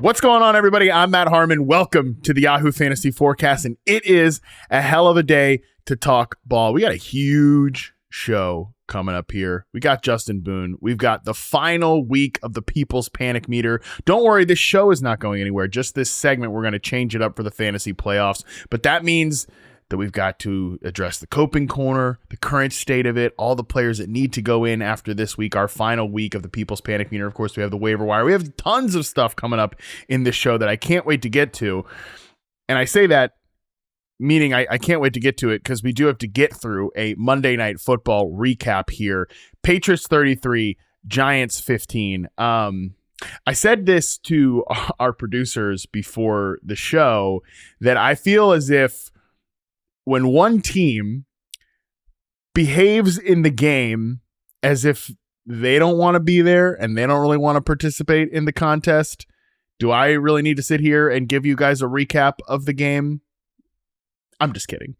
What's going on, everybody? I'm Matt Harmon. Welcome to the Yahoo Fantasy Forecast, and it is a hell of a day to talk ball. We got a huge show coming up here. We got Justin Boone. We've got the final week of the People's Panic Meter. Don't worry, this show is not going anywhere. Just this segment, we're going to change it up for the fantasy playoffs, but that means that we've got to address the coping corner, the current state of it, all the players that need to go in after this week, our final week of the People's Panic Meter. Of course, we have the waiver wire. We have tons of stuff coming up in this show that I can't wait to get to. And I say that meaning I can't wait to get to it because we do have to get through a Monday Night Football recap here. Patriots 33, Giants 15. I said this to our producers before the show that I feel as if when one team behaves in the game as if they don't want to be there and they don't really want to participate in the contest, do I really need to sit here and give you guys a recap of the game? I'm just kidding.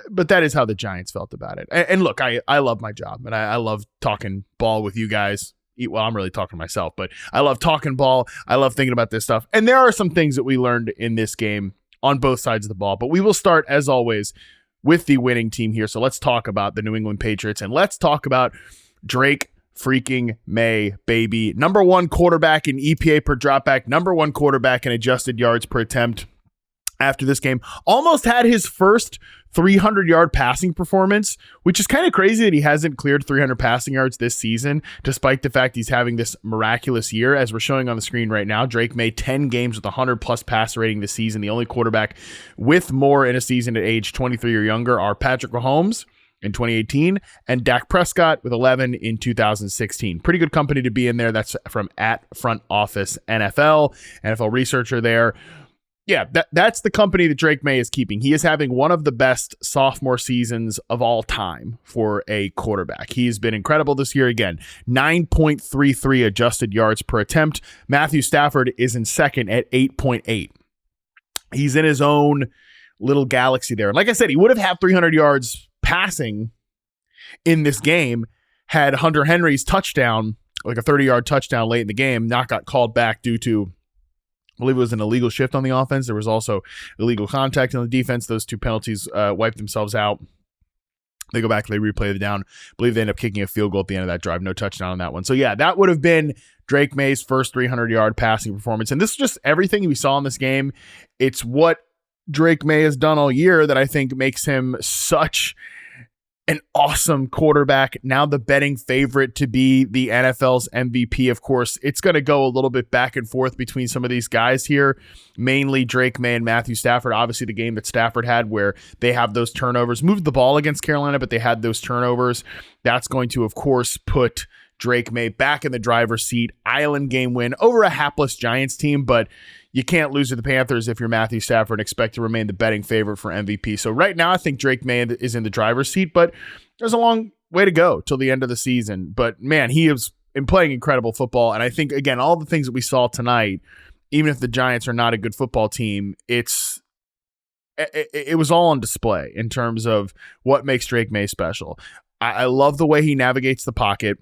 But that is how the Giants felt about it. And look, I love my job and I love talking ball with you guys. Well, I'm really talking to myself, but I love talking ball. I love thinking about this stuff. And there are some things that we learned in this game on both sides of the ball. But we will start, as always, with the winning team here. So let's talk about the New England Patriots, and let's talk about Drake freaking Maye, baby. Number one quarterback in EPA per dropback, number one quarterback in adjusted yards per attempt after this game. Almost had his first 300-yard passing performance, which is kind of crazy that he hasn't cleared 300 passing yards this season, despite the fact he's having this miraculous year. As we're showing on the screen right now, Drake Maye 10 games with 100-plus passer rating this season. The only quarterback with more in a season at age 23 or younger are Patrick Mahomes in 2018 and Dak Prescott with 11 in 2016. Pretty good company to be in there. That's from at Front Office NFL researcher there. Yeah, that's the company that Drake Maye is keeping. He is having one of the best sophomore seasons of all time for a quarterback. He's been incredible this year. Again, 9.33 adjusted yards per attempt. Matthew Stafford is in second at 8.8. He's in his own little galaxy there. And like I said, he would have had 300 yards passing in this game had Hunter Henry's touchdown, like a 30-yard touchdown late in the game, not got called back due to, I believe it was an illegal shift on the offense. There was also illegal contact on the defense. Those two penalties wiped themselves out. They go back, they replay the down. I believe they end up kicking a field goal at the end of that drive. No touchdown on that one. So yeah, that would have been Drake Maye's first 300-yard passing performance. And this is just everything we saw in this game. It's what Drake Maye has done all year that I think makes him such an awesome quarterback. Now the betting favorite to be the NFL's MVP. Of course, it's going to go a little bit back and forth between some of these guys here, mainly Drake Maye and Matthew Stafford. Obviously, the game that Stafford had where they have those turnovers, moved the ball against Carolina, but they had those turnovers. That's going to, of course, put Drake Maye back in the driver's seat. Island game win over a hapless Giants team, but you can't lose to the Panthers if you're Matthew Stafford and expect to remain the betting favorite for MVP. So right now, I think Drake Maye is in the driver's seat, but there's a long way to go till the end of the season. But man, he is playing incredible football. And I think, again, all the things that we saw tonight, even if the Giants are not a good football team, it was all on display in terms of what makes Drake Maye special. I love the way he navigates the pocket.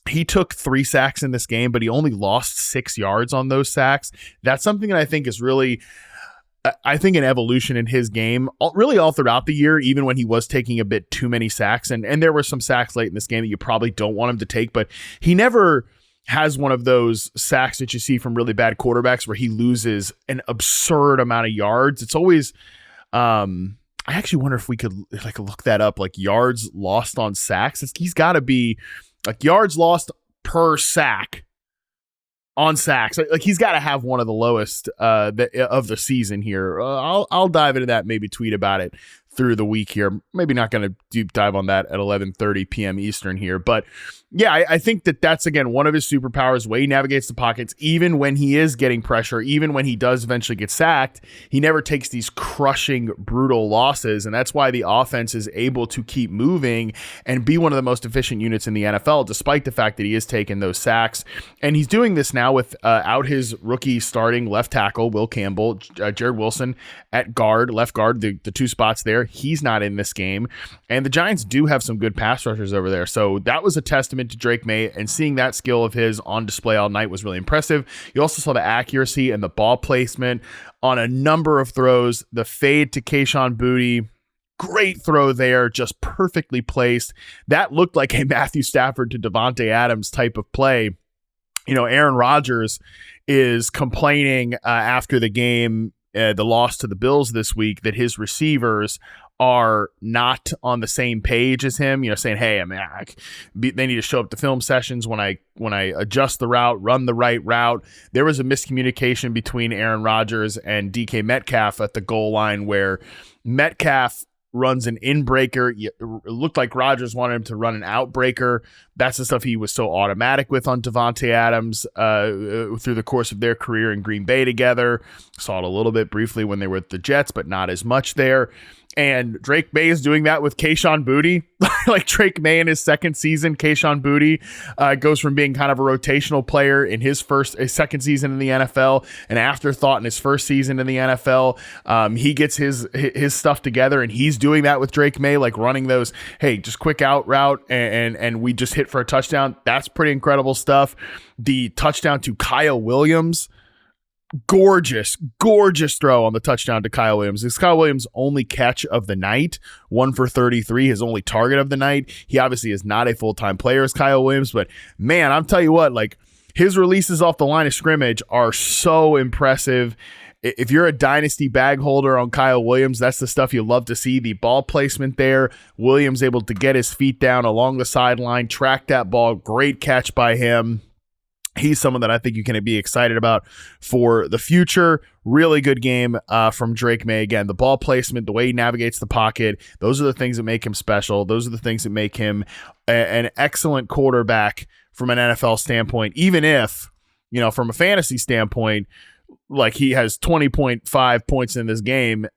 He took 3 sacks in this game, but he only lost 6 yards on those sacks. That's something that I think is really, an evolution in his game, really all throughout the year, even when he was taking a bit too many sacks. And there were some sacks late in this game that you probably don't want him to take, but he never has one of those sacks that you see from really bad quarterbacks where he loses an absurd amount of yards. It's always, I actually wonder if we could look that up, like yards lost on sacks. He's got to be like yards lost per sack on sacks. Like he's got to have one of the lowest of the season here. I'll dive into that, maybe tweet about it through the week here. Maybe not going to deep dive on that at 11:30 p.m. Eastern here. But yeah, I think that's, again, one of his superpowers, the way he navigates the pockets, even when he is getting pressure, even when he does eventually get sacked, he never takes these crushing, brutal losses. And that's why the offense is able to keep moving and be one of the most efficient units in the NFL, despite the fact that he is taking those sacks. And he's doing this now with out his rookie starting left tackle, Will Campbell, Jared Wilson at guard, left guard, the two spots there. there. He's not in this game. And the Giants do have some good pass rushers over there. So that was a testament to Drake Maye, and seeing that skill of his on display all night was really impressive. You also saw the accuracy and the ball placement on a number of throws. The fade to Kayshon Boutte, great throw there, just perfectly placed. That looked like a Matthew Stafford to Davante Adams type of play. You know, Aaron Rodgers is complaining after the game, the loss to the Bills this week, that his receivers are not on the same page as him, saying, hey, they need to show up to film sessions when I adjust the route, run the right route. There was a miscommunication between Aaron Rodgers and DK Metcalf at the goal line where Metcalf runs an in-breaker. It looked like Rodgers wanted him to run an out-breaker. That's the stuff he was so automatic with on Davante Adams through the course of their career in Green Bay together. Saw it a little bit briefly when they were with the Jets, but not as much there. And Drake Maye is doing that with Kayshon Boutte. Like Drake Maye in his second season, Kayshon Boutte goes from being kind of a rotational player in his second season in the NFL, an afterthought in his first season in the NFL. He gets his stuff together, and he's doing that with Drake Maye, like running those, hey, just quick out route, and we just hit for a touchdown. That's pretty incredible stuff. The touchdown to Kyle Williams, gorgeous throw on the touchdown to Kyle Williams. It's Kyle Williams' only catch of the night, 1 for 33, his only target of the night. He obviously is not a full-time player as Kyle Williams, but man, I'm telling you what, like his releases off the line of scrimmage are so impressive. If you're a dynasty bag holder on Kyle Williams, that's the stuff you love to see. The ball placement there, Williams able to get his feet down along the sideline, track that ball, great catch by him. He's someone that I think you can be excited about for the future. Really good game from Drake Maye. Again, the ball placement, the way he navigates the pocket, those are the things that make him special. Those are the things that make him an excellent quarterback from an NFL standpoint, even if, from a fantasy standpoint, like he has 20.5 points in this game.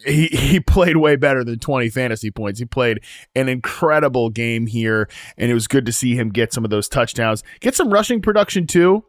He played way better than 20 fantasy points. He played an incredible game here, and it was good to see him get some of those touchdowns, get some rushing production too.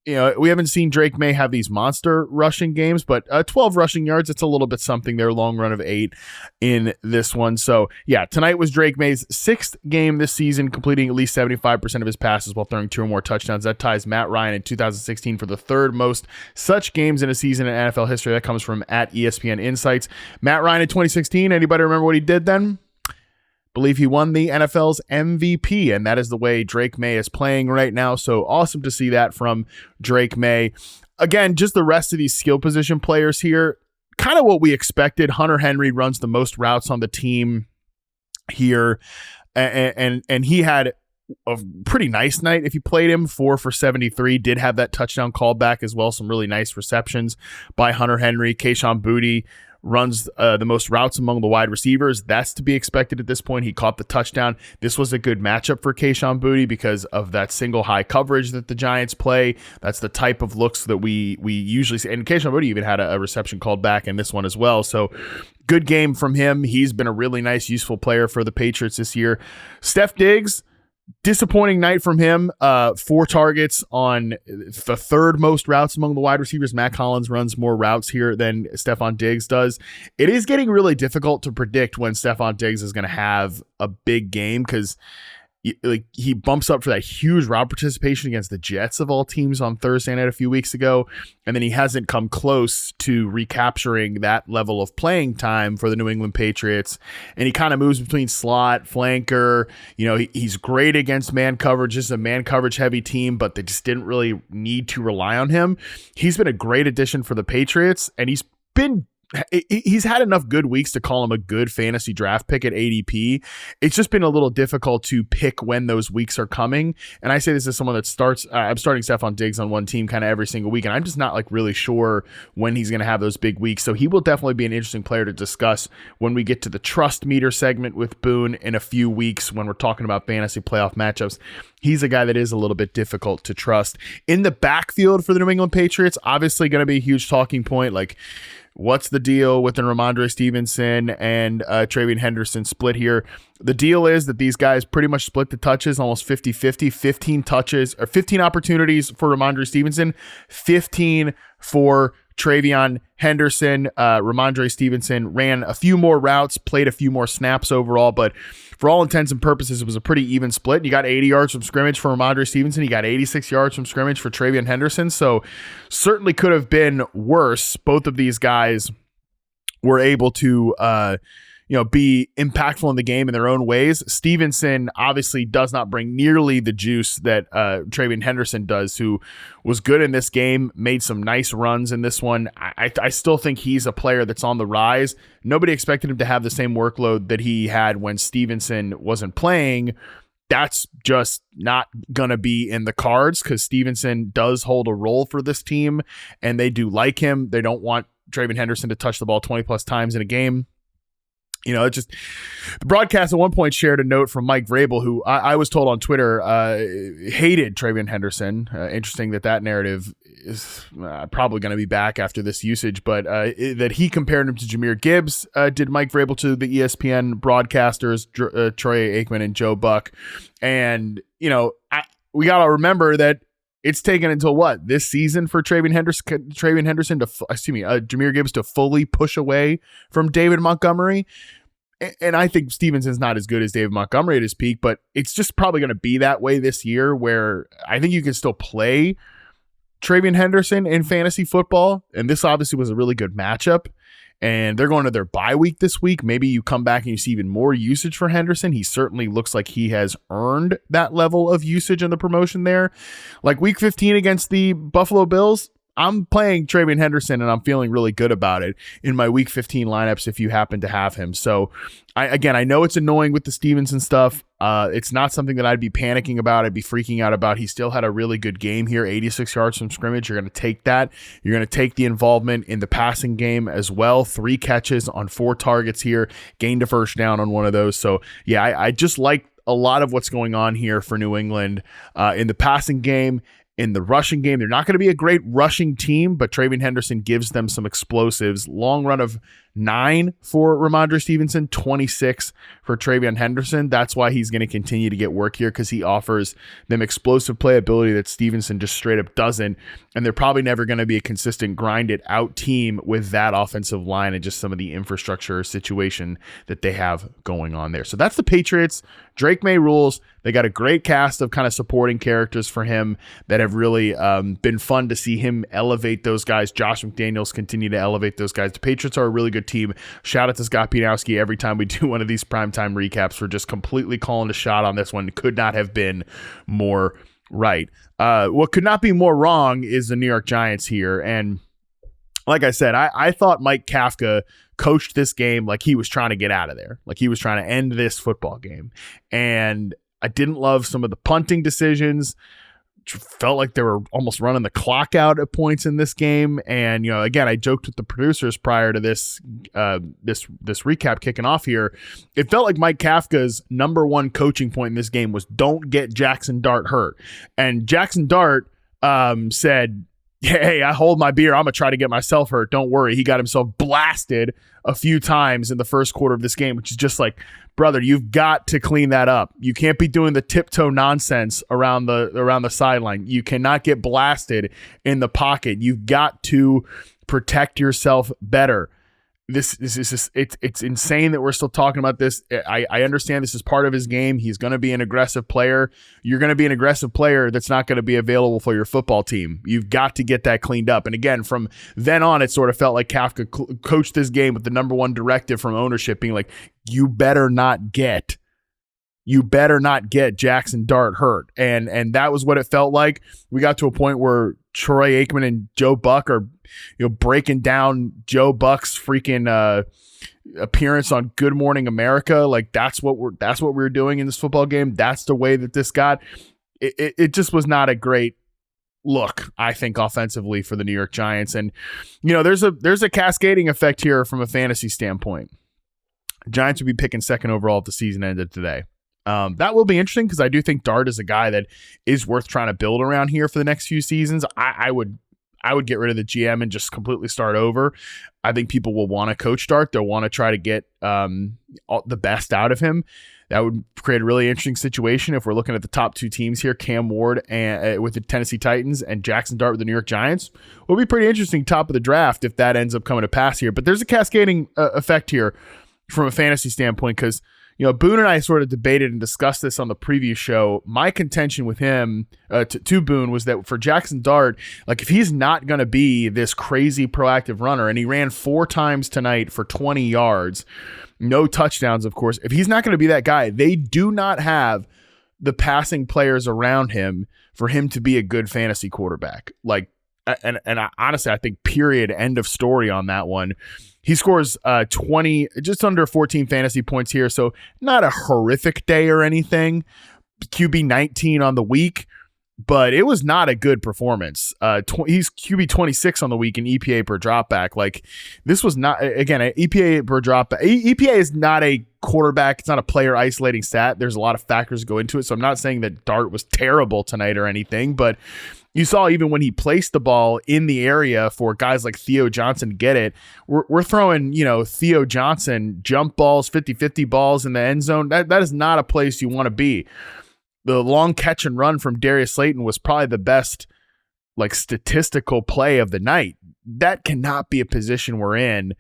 We haven't seen Drake Maye have these monster rushing games, but 12 rushing yards, it's a little bit something there. Long run of 8 in this one. So yeah, tonight was Drake Maye's 6th game this season, completing at least 75% of his passes while throwing 2 or more touchdowns. That ties Matt Ryan in 2016 for the 3rd most such games in a season in NFL history. That comes from at ESPN Insights. Matt Ryan in 2016, anybody remember what he did then? Believe he won the NFL's MVP, and that is the way Drake Maye is playing right now. So awesome to see that from Drake Maye. Again, just the rest of these skill position players here, kind of what we expected. Hunter Henry runs the most routes on the team here, and he had a pretty nice night if you played him. 4 for 73, did have that touchdown call back as well. Some really nice receptions by Hunter Henry. Kayshon Boutte runs the most routes among the wide receivers. That's to be expected at this point. He caught the touchdown. This was a good matchup for Kayshon Boutte because of that single high coverage that the Giants play. That's the type of looks that we usually see. And Kayshon Boutte even had a reception called back in this one as well. So good game from him. He's been a really nice, useful player for the Patriots this year. Steph Diggs, disappointing night from him. 4 targets on the 3rd most routes among the wide receivers. Matt Collins runs more routes here than Stephon Diggs does. It is getting really difficult to predict when Stephon Diggs is going to have a big game because he bumps up for that huge route participation against the Jets of all teams on Thursday night a few weeks ago, and then he hasn't come close to recapturing that level of playing time for the New England Patriots. And he kind of moves between slot, flanker. He's great against man coverage. This is a man coverage heavy team, but they just didn't really need to rely on him. He's been a great addition for the Patriots, and he's had enough good weeks to call him a good fantasy draft pick at ADP. It's just been a little difficult to pick when those weeks are coming. And I say this as someone that I'm starting Stephon Diggs on one team kind of every single week, and I'm just not really sure when he's going to have those big weeks. So he will definitely be an interesting player to discuss when we get to the trust meter segment with Boone in a few weeks when we're talking about fantasy playoff matchups. He's a guy that is a little bit difficult to trust. In the backfield for the New England Patriots, obviously going to be a huge talking point. Like, what's the deal with the Ramondre Stevenson and Travion Henderson split here? The deal is that these guys pretty much split the touches almost 50-50, 15 touches or 15 opportunities for Ramondre Stevenson, 15 for Travion Henderson, Ramondre Stevenson ran a few more routes, played a few more snaps overall, but for all intents and purposes, it was a pretty even split. You got 80 yards from scrimmage for Ramondre Stevenson. You got 86 yards from scrimmage for Travion Henderson. So certainly could have been worse. Both of these guys were able to, be impactful in the game in their own ways. Stevenson obviously does not bring nearly the juice that Travion Henderson does, who was good in this game, made some nice runs in this one. I still think he's a player that's on the rise. Nobody expected him to have the same workload that he had when Stevenson wasn't playing. That's just not going to be in the cards because Stevenson does hold a role for this team, and they do like him. They don't want Travion Henderson to touch the ball 20 plus times in a game. The broadcast at one point shared a note from Mike Vrabel, who I was told on Twitter hated Travion Henderson. Interesting that narrative is probably going to be back after this usage, but that he compared him to Jahmyr Gibbs, did Mike Vrabel to the ESPN broadcasters, Troy Aikman and Joe Buck. And, we got to remember that it's taken until this season for Jahmyr Gibbs to fully push away from David Montgomery. And I think Stevenson's not as good as David Montgomery at his peak, but it's just probably going to be that way this year, where I think you can still play Travion Henderson in fantasy football. And this obviously was a really good matchup. And they're going to their bye week this week. Maybe you come back and you see even more usage for Henderson. He certainly looks like he has earned that level of usage in the promotion there. Like week 15 against the Buffalo Bills, I'm playing Travion Henderson and I'm feeling really good about it in my week 15 lineups if you happen to have him. So I know it's annoying with the Stevenson stuff. It's not something that I'd be panicking about. I'd be freaking out about. He still had a really good game here, 86 yards from scrimmage. You're going to take that. You're going to take the involvement in the passing game as well. 3 catches on 4 targets here, gained a first down on one of those. So yeah, I just like a lot of what's going on here for New England in the passing game. In the rushing game, they're not going to be a great rushing team, but Travion Henderson gives them some explosives. Long run of 9 for Ramondre Stevenson, 26 for Travion Henderson. That's why he's going to continue to get work here, because he offers them explosive playability that Stevenson just straight up doesn't. And they're probably never going to be a consistent grinded out team with that offensive line and just some of the infrastructure situation that they have going on there. So that's the Patriots. Drake Maye rules. They got a great cast of kind of supporting characters for him that have really been fun to see him elevate those guys. Josh McDaniels continue to elevate those guys. The Patriots are a really good team. Shout out to Scott Pianowski every time we do one of these primetime recaps for just completely calling the shot on this one. Could not have been more right. What could not be more wrong is the New York Giants here. And like I said, I thought Mike Kafka coached this game like he was trying to get out of there, like he was trying to end this football game. And I didn't love some of the punting decisions. Felt like they were almost running the clock out at points in this game. And, again, I joked with the producers prior to this recap kicking off here. It felt like Mike Kafka's number one coaching point in this game was don't get Jackson Dart hurt. And Jackson Dart said, hey, I hold my beer. I'm going to try to get myself hurt. Don't worry. He got himself blasted a few times in the first quarter of this game, which is just like, brother, you've got to clean that up. You can't be doing the tiptoe nonsense around the sideline. You cannot get blasted in the pocket. You've got to protect yourself better. This is just, it's insane that we're still talking about this. I understand this is part of his game. He's going to be an aggressive player. You're going to be an aggressive player that's not going to be available for your football team. You've got to get that cleaned up. And again, from then on, it sort of felt like Kafka coached this game with the number one directive from ownership being like, you better not get Jackson Dart hurt. And that was what it felt like. We got to a point where Troy Aikman and Joe Buck are breaking down Joe Buck's freaking appearance on Good Morning America. Like that's what we're doing in this football game. That's the way that this got. It just was not a great look, I think, offensively for the New York Giants. And there's a cascading effect here from a fantasy standpoint. Giants would be picking second overall if the season ended today. That will be interesting because I do think Dart is a guy that is worth trying to build around here for the next few seasons. I would get rid of the GM and just completely start over. I think people will want to coach Dart. They'll want to try to get the best out of him. That would create a really interesting situation if we're looking at the top two teams here, Cam Ward and with the Tennessee Titans and Jackson Dart with the New York Giants. Will be pretty interesting top of the draft if that ends up coming to pass here. But there's a cascading effect here from a fantasy standpoint because, Boone and I sort of debated and discussed this on the preview show. My contention with him to Boone was that for Jackson Dart, like if he's not going to be this crazy proactive runner, and he ran 4 times tonight for 20 yards, no touchdowns, of course. If he's not going to be that guy, they do not have the passing players around him for him to be a good fantasy quarterback. Like, and honestly, I think period, end of story on that one. He scores 20, just under 14 fantasy points here, so not a horrific day or anything. QB 19 on the week, but it was not a good performance. He's QB 26 on the week in EPA per dropback. Like, this was not, again, an EPA per dropback. EPA is not a quarterback. It's not a player isolating stat. There's a lot of factors that go into it, so I'm not saying that Dart was terrible tonight or anything, but you saw even when he placed the ball in the area for guys like Theo Johnson to get it, we're throwing, Theo Johnson jump balls, 50-50 balls in the end zone. That is not a place you want to be. The long catch and run from Darius Slayton was probably the best statistical play of the night. That cannot be a position we're in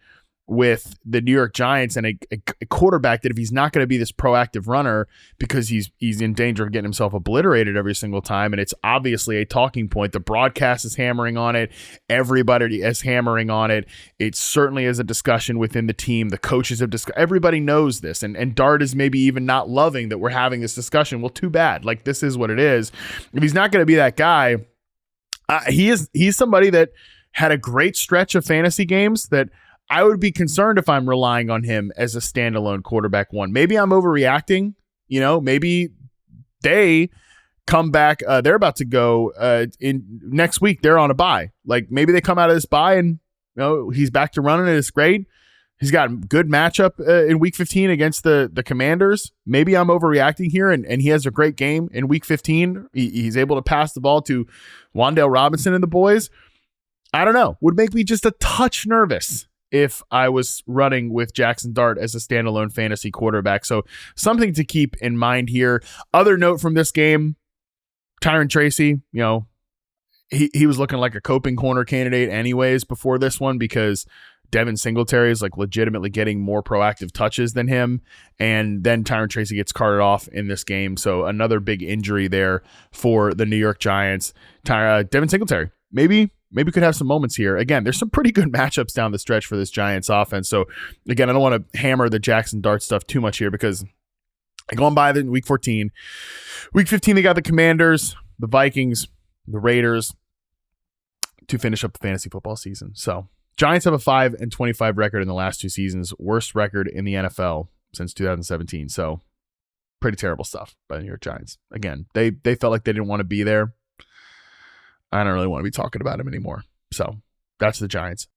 with the New York Giants and a quarterback that if he's not going to be this proactive runner because he's in danger of getting himself obliterated every single time, and it's obviously a talking point. The broadcast is hammering on it. Everybody is hammering on it. It certainly is a discussion within the team. The coaches have discussed. Everybody knows this, and Dart is maybe even not loving that we're having this discussion. Well, too bad. Like, this is what it is. If he's not going to be that guy, he's somebody that had a great stretch of fantasy games that I would be concerned if I'm relying on him as a standalone quarterback one. Maybe I'm overreacting. Maybe they come back. They're about to go in next week. They're on a bye. Like, maybe they come out of this bye and he's back to running it. It's great. He's got a good matchup in week 15 against the Commanders. Maybe I'm overreacting here, and he has a great game in week 15. He's able to pass the ball to Wan'Dale Robinson and the boys. I don't know. Would make me just a touch nervous if I was running with Jackson Dart as a standalone fantasy quarterback. So something to keep in mind here. Other note from this game, Tyron Tracy, he was looking like a coping corner candidate anyways before this one because Devin Singletary is legitimately getting more proactive touches than him. And then Tyron Tracy gets carted off in this game. So another big injury there for the New York Giants. Devin Singletary, maybe could have some moments here. Again, there's some pretty good matchups down the stretch for this Giants offense. So again, I don't want to hammer the Jackson Dart stuff too much here because going by in week 14, week 15, they got the Commanders, the Vikings, the Raiders to finish up the fantasy football season. So Giants have a 5-25 record in the last 2 seasons, worst record in the NFL since 2017. So pretty terrible stuff by the New York Giants. Again, they felt like they didn't want to be there. I don't really want to be talking about him anymore. So that's the Giants.